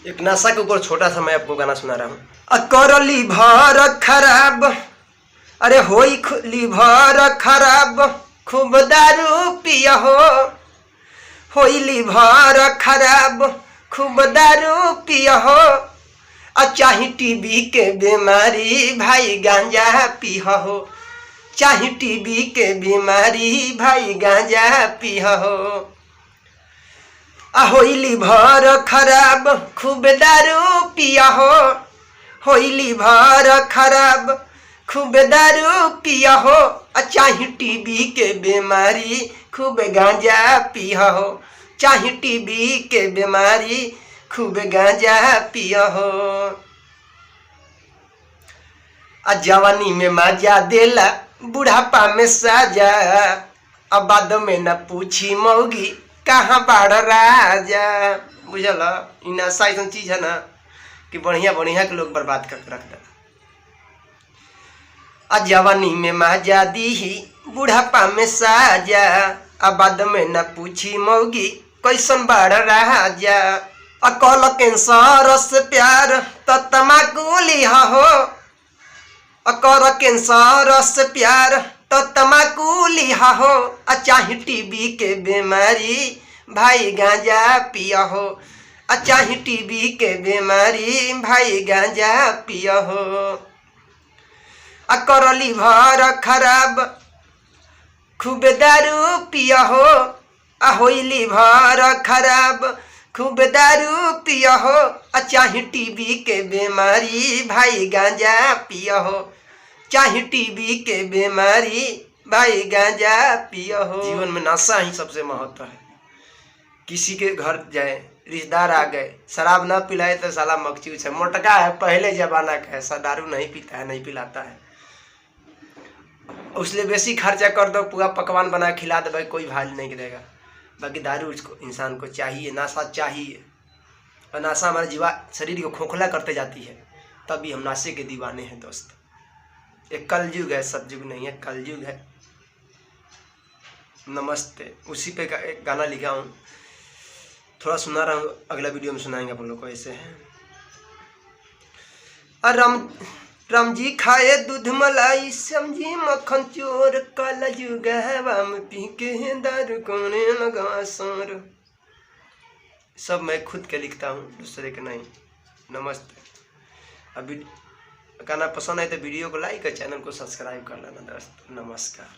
एक नशा के ऊपर छोटा सा मैं आपको गाना सुना रहा हूँ। कर लीवर खराब, अरे होई लीवर खराब, खूब दारू पिया होई लीवर खराब, खूब दारू पिया चाहे टीबी के बीमारी भाई गांजा पिया हो, चाहे टीबी के बीमारी भाई गांजा पिया होई लीवर खराब, खूब दारू पिया होई लीवर खराब, खूब दारू पिया चाहे टीबी के बीमारी खूब गांजा पिया चाहे टीबी के बीमारी खूब गांजा पिया जवानी में मजा देला, बुढ़ापा में साजा, अब बाद में न पूछी मौगी कहाँ बाढ़ राजा। बुझल, इ नशा ऐसा चीज है ना कि बढ़िया बढ़िया के लोग बर्बाद करके रख दे। जवानी में मजा दी ही, बुढ़ापा में साजा, अब बाद में न पूछी मौगी कैसन बाढ़ राजा। अकल कैंसर से प्यार तो तमाकू लिहा हो, अकर कैंसर से प्यार तो तमाकू लिहा हो चाहे टीबी के बीमारी भाई गांजा पिया हो, चाहे टीबी के बीमारी भाई गांजा पिया हो। अकर लीवर खराब, खूब दारू पिया होई लीवर खराब, खूब दारू पिया चाहे टीबी के बीमारी भाई गांजा पिया चाहे टीबी के बीमारी भाई गांजा पिया जीवन में नशा ही सबसे महत्व है। किसी के घर जाए, रिश्तेदार आ गए, शराब ना पिलाए तो साला मकचूस है, मोटका है, पहले जमाना का है, ऐसा दारू नहीं पीता है, नहीं पिलाता है। उसलिए बेसी खर्चा कर दो, पूरा पकवान बना खिला दो भाई, कोई भाल नहीं करेगा। बाकी दारू उसको इंसान को चाहिए, नशा चाहिए, और नशा हमारे जीवा शरीर को खोखला करते जाती है, तभी हम नशे के दीवाने हैं दोस्त। एक कलयुग है, सतयुग नहीं है, कलयुग है। नमस्ते। उसी पे एक गाना लिखा हूँ, थोड़ा सुना रहा हूँ, अगला वीडियो में सुनाएंगे आप लोग को। ऐसे है, राम जी खाए दूध मलाई, समझी मक्खन चोर, कलयुग हवा में पी के दारू कोने लगा सोर। सब मैं खुद के लिखता हूँ, दूसरे के नहीं। नमस्ते। अभी गाना पसंद आए तो वीडियो को लाइक और चैनल को सब्सक्राइब कर लेना दोस्त। नमस्कार।